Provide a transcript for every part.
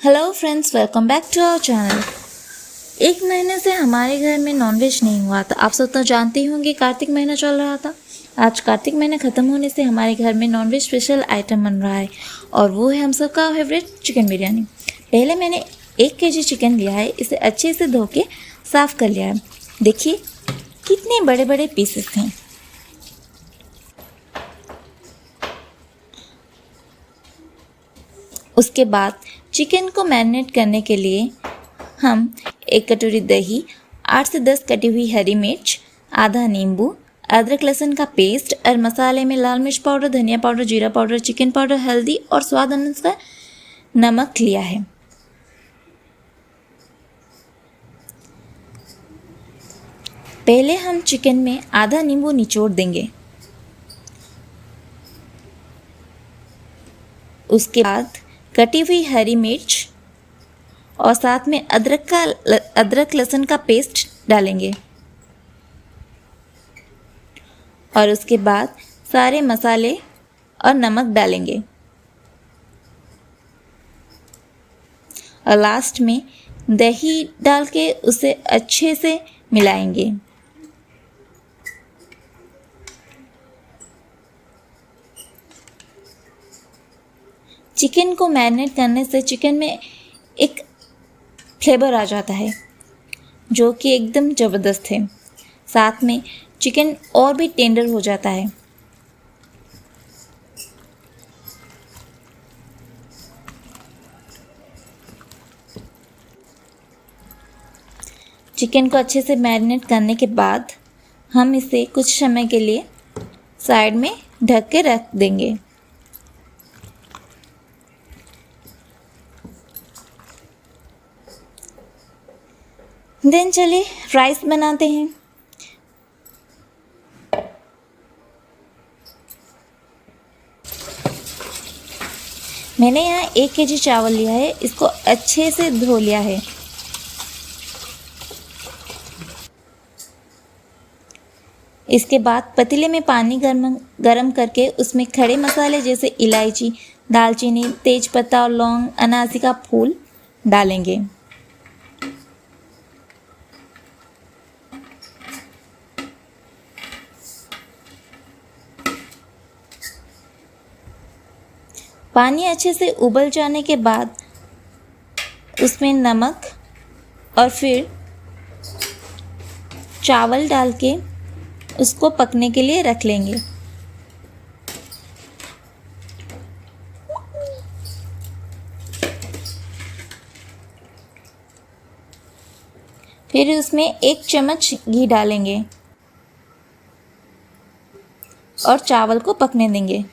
Hello friends, welcome back to our channel. एक महीने से हमारे घर में नॉनवेज नहीं हुआ था। आप सब तो जानते ही होंगे, कार्तिक महीना चल रहा था। आज कार्तिक महीना ख़त्म होने से हमारे घर में नॉनवेज स्पेशल आइटम बन रहा है और वो है हम सबका फेवरेट चिकन बिरयानी। पहले मैंने 1 केजी चिकन लिया है। इसे अच्छे से धो के साफ़ कर लिया है। देखिए कितने बड़े बड़े पीसेस हैं। उसके बाद चिकन को मैरिनेट करने के लिए हम 1 कटोरी दही, 8 से 10 कटी हुई हरी मिर्च, आधा नींबू, अदरक लहसुन का पेस्ट और मसाले में लाल मिर्च पाउडर, धनिया पाउडर, जीरा पाउडर, चिकन पाउडर, हल्दी और स्वाद अनुसार नमक लिया है। पहले हम चिकन में आधा नींबू निचोड़ देंगे। उसके बाद कटी हुई हरी मिर्च और साथ में अदरक लहसुन का पेस्ट डालेंगे और उसके बाद सारे मसाले और नमक डालेंगे और लास्ट में दही डाल के उसे अच्छे से मिलाएंगे। चिकन को मैरिनेट करने से चिकन में एक फ्लेवर आ जाता है जो कि एकदम ज़बरदस्त है। साथ में चिकन और भी टेंडर हो जाता है। चिकन को अच्छे से मैरिनेट करने के बाद हम इसे कुछ समय के लिए साइड में ढक के रख देंगे। देन चलिए राइस बनाते हैं। मैंने यहाँ 1 केजी चावल लिया है। इसको अच्छे से धो लिया है। इसके बाद पतीले में पानी गरम करके उसमें खड़े मसाले जैसे इलायची, दालचीनी, तेजपत्ता और लौंग, अनासी का फूल डालेंगे। पानी अच्छे से उबल जाने के बाद उसमें नमक और फिर चावल डाल के उसको पकने के लिए रख लेंगे। फिर उसमें 1 चम्मच घी डालेंगे और चावल को पकने देंगे।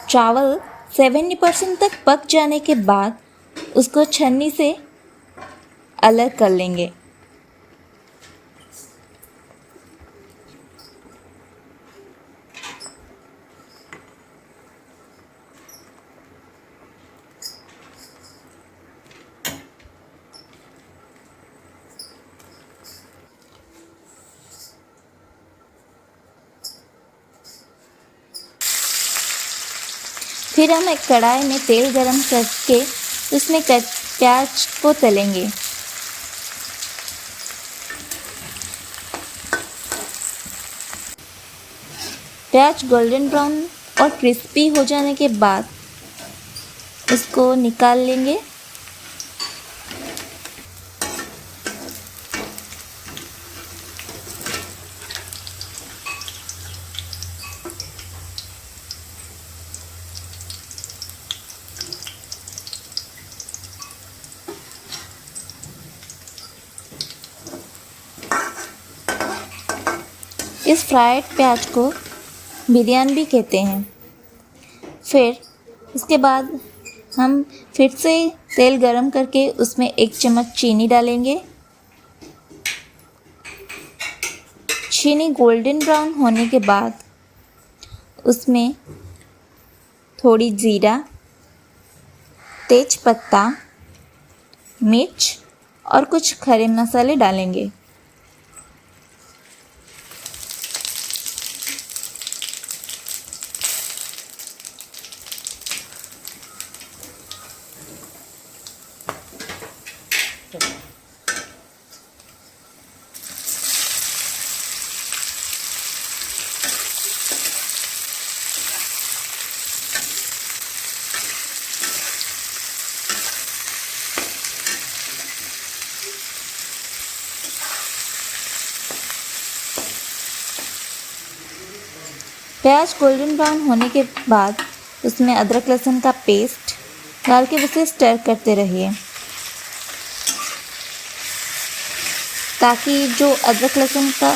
चावल 70% तक पक जाने के बाद उसको छन्नी से अलग कर लेंगे। फिर हम एक कढ़ाई में तेल गरम करके उसमें प्याज को तलेंगे। प्याज गोल्डन ब्राउन और क्रिस्पी हो जाने के बाद उसको निकाल लेंगे। इस फ्राइड प्याज को बिरयानी भी कहते हैं। फिर उसके बाद हम फिर से तेल गरम करके उसमें 1 चम्मच चीनी डालेंगे। चीनी गोल्डन ब्राउन होने के बाद उसमें थोड़ी जीरा, तेजपत्ता, मिर्च और कुछ खड़े मसाले डालेंगे। प्याज गोल्डन ब्राउन होने के बाद उसमें अदरक लहसुन का पेस्ट डाल के उसे स्टर करते रहिए ताकि जो अदरक लहसुन का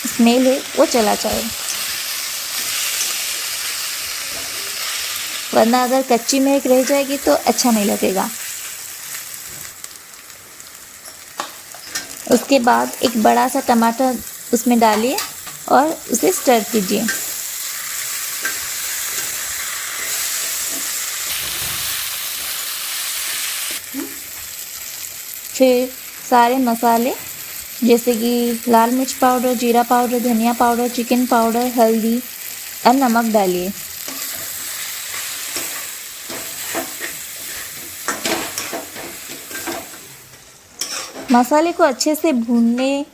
स्मेल है वो चला जाए, वरना अगर कच्ची महक रह जाएगी तो अच्छा नहीं लगेगा। उसके बाद एक बड़ा सा टमाटर उसमें डालिए और उसे स्टर कीजिए। फिर सारे मसाले जैसे कि लाल मिर्च पाउडर, जीरा पाउडर, धनिया पाउडर, चिकन पाउडर, हल्दी और नमक डालिए। मसाले को अच्छे से भूनने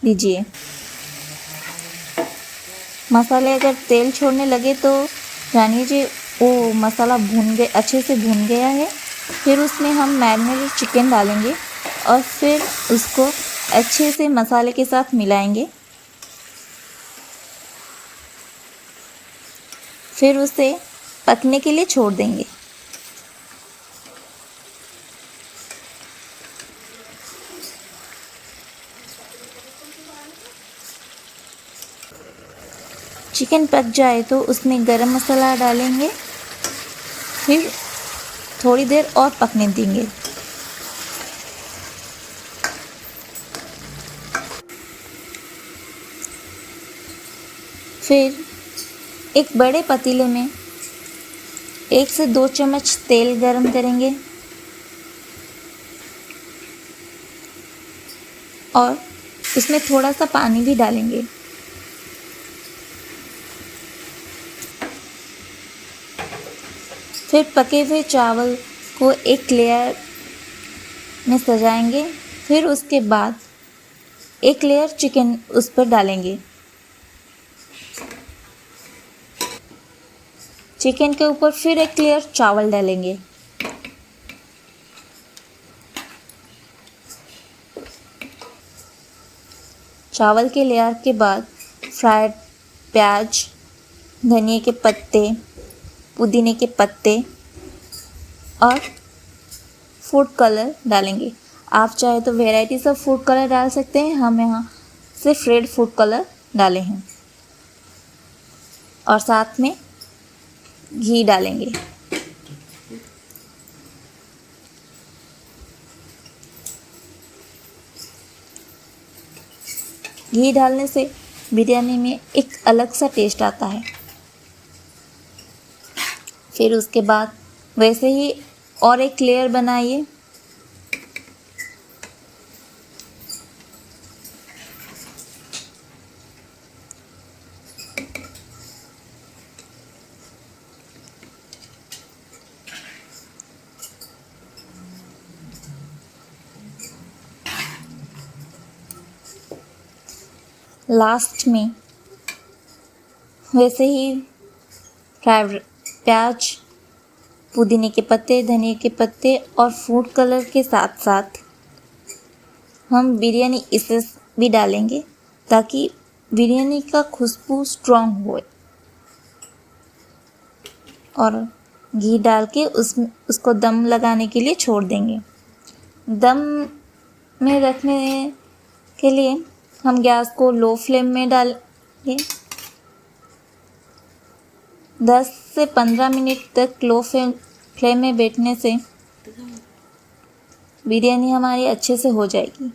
दीजिए। मसाले अगर तेल छोड़ने लगे तो जानिए जी वो मसाला अच्छे से भून गया है। फिर उसमें हम मैरिनेटेड चिकन डालेंगे और फिर उसको अच्छे से मसाले के साथ मिलाएंगे। फिर उसे पकने के लिए छोड़ देंगे। चिकन पक जाए तो उसमें गरम मसाला डालेंगे, फिर थोड़ी देर और पकने देंगे। फिर एक बड़े पतीले में 1 से 2 चम्मच तेल गरम करेंगे और उसमें थोड़ा सा पानी भी डालेंगे। फिर पके हुए चावल को एक लेयर में सजाएंगे। फिर उसके बाद एक लेयर चिकन उस पर डालेंगे। चिकन के ऊपर फिर एक लेयर चावल डालेंगे। चावल के लेयर के बाद फ्राइड प्याज, धनिया के पत्ते, पुदीने के पत्ते और फूड कलर डालेंगे। आप चाहे तो वेराइटीज ऑफ फूड कलर डाल सकते हैं। हम यहाँ सिर्फ रेड फूड कलर डाले हैं और साथ में घी डालेंगे। घी डालने से बिरयानी में एक अलग सा टेस्ट आता है। फिर उसके बाद वैसे ही और एक लेयर बनाइए। लास्ट में वैसे ही फ्राइड प्याज, पुदीने के पत्ते, धनिया के पत्ते और फूड कलर के साथ साथ हम बिरयानी एसेंस भी डालेंगे ताकि बिरयानी का खुशबू स्ट्रॉन्ग हो। और घी डाल के उसको दम लगाने के लिए छोड़ देंगे। दम में रखने के लिए हम गैस को लो फ्लेम में डालेंगे। 10 से 15 मिनट तक लो फ्लेम में बैठने से बिरयानी हमारी अच्छे से हो जाएगी।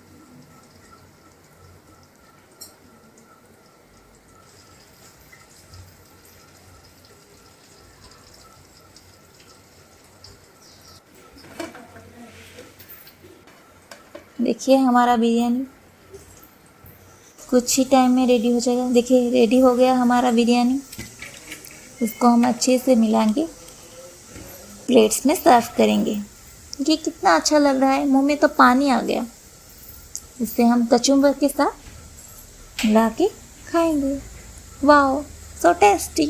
देखिए हमारा बिरयानी कुछ ही टाइम में रेडी हो जाएगा। देखिए रेडी हो गया हमारा बिरयानी। इसको हम अच्छे से मिलाएंगे, प्लेट्स में सर्व करेंगे। ये कितना अच्छा लग रहा है, मुंह में तो पानी आ गया। इसे हम कचुम्बर के साथ मिला के खाएंगे। Wow, so tasty.